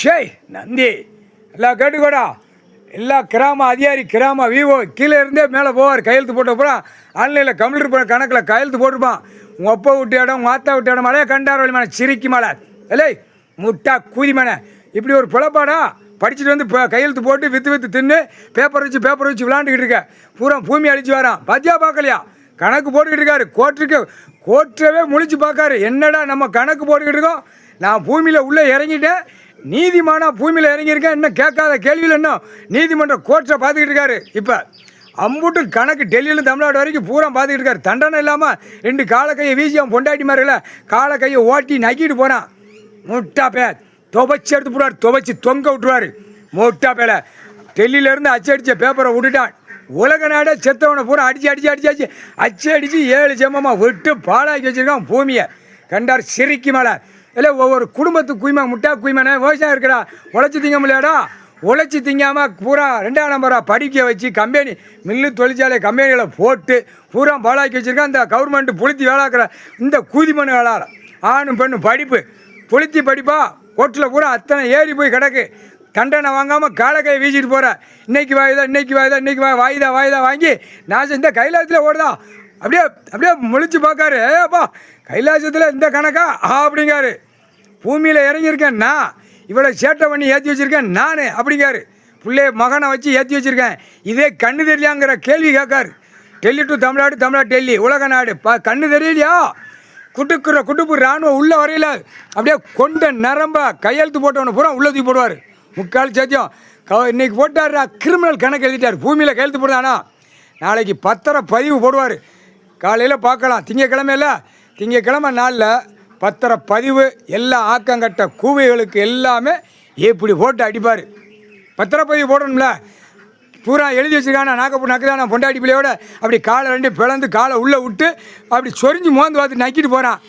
ஷேய் நந்தி எல்லாம் கேட்டுக்கோடா. எல்லா கிராம அதிகாரி கிராம விவோ கீழே இருந்தே மேலே போவார். கையெழுத்து போட்ட அப்புறம் ஆன்லைனில் கம்ப்யூட்டர் கணக்கில் கையெழுத்து போட்டிருப்பான். உங்கள் அப்பா விட்டு இடம் உங்கள் ஆத்தா விட்டு இடம் மலையே கண்டார் வழி மேலே சிரிக்கி மலை இல்லை முட்டா கூதி மேனே இப்படி ஒரு பிழப்பாடா. படிச்சுட்டு வந்து இப்போ கையெழுத்து போட்டு விற்று தின்னு பேப்பர் வச்சு விளாண்டுக்கிட்டு இருக்க. பூரா பூமி அழிச்சு வரான். பாத்தியா பார்க்கலையா? கணக்கு போட்டுக்கிட்டு இருக்காரு. கோர்ட்டவே முழிச்சு பார்க்காரு. என்னடா நம்ம கணக்கு போட்டுக்கிட்டு இருக்கோம். நான் பூமியில் உள்ளே இறங்கிட்டேன். நீதிமானா பூமியில் இறங்கியிருக்கேன். இன்னும் கேட்காத கேள்வியில் இன்னும் நீதிமன்றம் கோர்ட்டை பார்த்துக்கிட்டு இருக்காரு. இப்போ அம்புட்டு கணக்கு டெல்லியிலும் தமிழ்நாடு வரைக்கும் பூரா பார்த்துக்கிட்டு இருக்காரு. தண்டனை இல்லாமல் 2 காலை கையை வீசி அவன் பொண்டாட்டி மாதிரில காலை கையை ஓட்டி நக்கிட்டு போனான். முட்டா பேர் துவைச்சி எடுத்து போடுவார். துவைச்சி தொங்க விட்டுருவார். முட்டா பேரை டெல்லியிலேருந்து அச்சடித்த பேப்பரை விட்டுட்டான். உலக நாடே செத்தவனை பூரா அடிச்சு 7 ஜெம்மமாக விட்டு பாழாக்கி வச்சுருக்கான் பூமியை. கண்டார் சிரிக்கி மேலே இல்லை ஒவ்வொரு குடும்பத்துக்கு குய்மா முட்டா குய்மானே விவசாயம் இருக்குடா. உழைச்சி திங்க முடியாடா. உழைச்சி திங்காமல் பூரா 2ஆம் நம்பராக படிக்க வச்சு கம்பெனி மில்லு தொழிற்சாலை கம்பெனிகளை போட்டு பூரா பாழாக்கி வச்சுருக்கான். இந்த கவர்மெண்ட்டு புளுத்தி வேளாக்குற இந்த கூதிமணி வேளாட ஆணும் பெண்ணும் படிப்பு புளுத்தி படிப்பா கோட்டில் பூரா அத்தனை ஏறி போய் கிடக்கு. தண்டனை வாங்காமல் காலக்கையை வீசிட்டு போகிற. இன்னைக்கு வாயுதா வாங்கி நான் இந்த கைலாசத்தில் ஓடுதா. அப்படியே முழிச்சு பார்க்காரு. ஏப்பா கைலாசத்தில் இந்த கணக்கா அப்படிங்காரு. பூமியில் இறங்கியிருக்கேன் நான். இவ்வளோ சேட்டை பண்ணி ஏற்றி வச்சுருக்கேன் நான் அப்படிங்காரு. பிள்ளைய மகனை வச்சு ஏற்றி வச்சுருக்கேன். இதே கண்ணு தெரியலையாங்கிற கேள்வி கேட்காரு. டெல்லி டு தமிழ்நாடு டெல்லி உலக நாடு கண்ணு தெரியலையா? குட்டுப்பு இராணுவம் உள்ள வரையில் அப்படியே கொண்ட நரம்ப கையெழுத்து போட்டவனை பூரா உள்ள தூக்கி போடுவார். முக்கால் சேத்தியம் இன்னைக்கு போட்டார்ரா. கிரிமினல் கணக்கு எழுதிட்டார். பூமியில் கையெழுத்து போடுதானா நாளைக்கு பத்திரப்பதிவு போடுவார். காலையில் பார்க்கலாம். திங்கக்கிழமை நாளில் பத்திரப்பதிவு எல்லா ஆக்கங்கட்ட கூவைகளுக்கு எல்லாமே இப்படி போட்டு அடிப்பார். பத்திரப்பதிவு போடணும்ல. பூரா எழுதி வச்சுருக்கானா நக்குதானா பொண்டாட்டி பிள்ளையோட அப்படி காலை 2 பிளந்து காலை உள்ளே விட்டு அப்படி சொரிஞ்சு மோந்து பார்த்து நக்கிட்டு போகிறான்.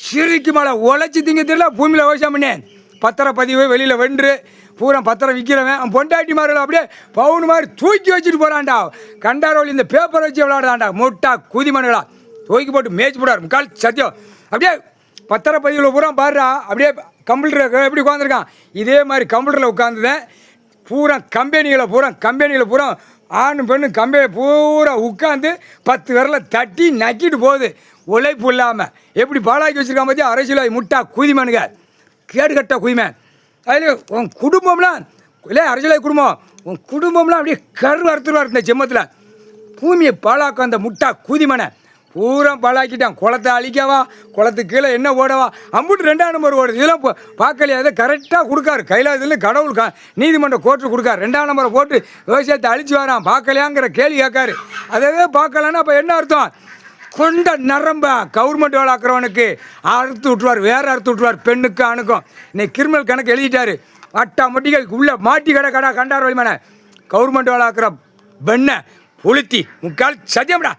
சிரிக்கு மேலே உழைச்சி திங்க தெரியல. பூமியில் விவசாயம் பண்ணேன். பத்திரப்பதிவு வெளியில் வென்று பூரா பத்திரம் விற்கிறவன் அவன் பொண்டாட்டி மாதிரி அப்படியே பவுன் மாதிரி தூக்கி வச்சுட்டு போகிறான்டா. கண்டாரோலி இந்த பேப்பரை வச்சு விளாடுறான்டா. முட்டா கூதிமனுகளா தூக்கி போட்டு மேய்ச்சி போடார். முக்கால் சத்தியம் அப்படியே பத்திரப்பதிவில் பூரா பாடுறா. அப்படியே கம்ப்யூட்டர் எப்படி உட்காந்துருக்கான். இதே மாதிரி கம்ப்யூட்டரில் உட்காந்துதான் பூரா கம்பெனிகளை பூரா ஆணும் பெண்ணும் கம்பெனி பூரா உட்காந்து 10 விரலை தட்டி நக்கிட்டு போகுது. உழைப்பு இல்லாமல் எப்படி பாழாக்கி வச்சுருக்கான் பற்றி அரசியல் முட்டா குதிமனுங்க கேடு கட்ட குதிமேன். அதில் உன் குடும்பம்லாம் இல்லை அரசியலாய் குடும்பம் உன் குடும்பம்லாம் அப்படியே அறுத்துருவார். இந்த ஜெம்மத்தில் பூமியை பாழாக்கும் அந்த முட்டா குதிமனை பூரா பாழாக்கிட்டான். குளத்தை அழிக்கவா குளத்துக்கு கீழே என்ன ஓடவா அம்புட்டு 2ஆம் நம்பர் ஓடுது. இதெல்லாம் பார்க்கலையா? அதை கரெக்டாக கொடுக்காரு. கைலாசத்தில் கடவுள் நீதிமன்ற கோர்ட்டு கொடுக்காரு. 2ஆம் நம்பரை போட்டு விவசாயத்தை அழிச்சு வரான். பார்க்கலையாங்கிற கேள்வி கேட்காரு. அதவே பார்க்கலன்னா அப்போ என்ன அர்த்தம்? கொண்ட நரம்ப கவர்மெண்ட் வேளாக்குறவனுக்கு அறுத்து விட்டுருவார். வேறு அறுத்து விட்டுருவார். பெண்ணுக்கு அணுக்கும் இன்னைக்கு கிரிமினல் கணக்கு எழுதிட்டாரு. அட்டா மட்டிகள் உள்ளே மாட்டி கடை கண்டார் வழிமான கவர்மெண்ட் வேளாக்குற பெண்ணை புளுத்தி முக்கால் சத்தியம்டா.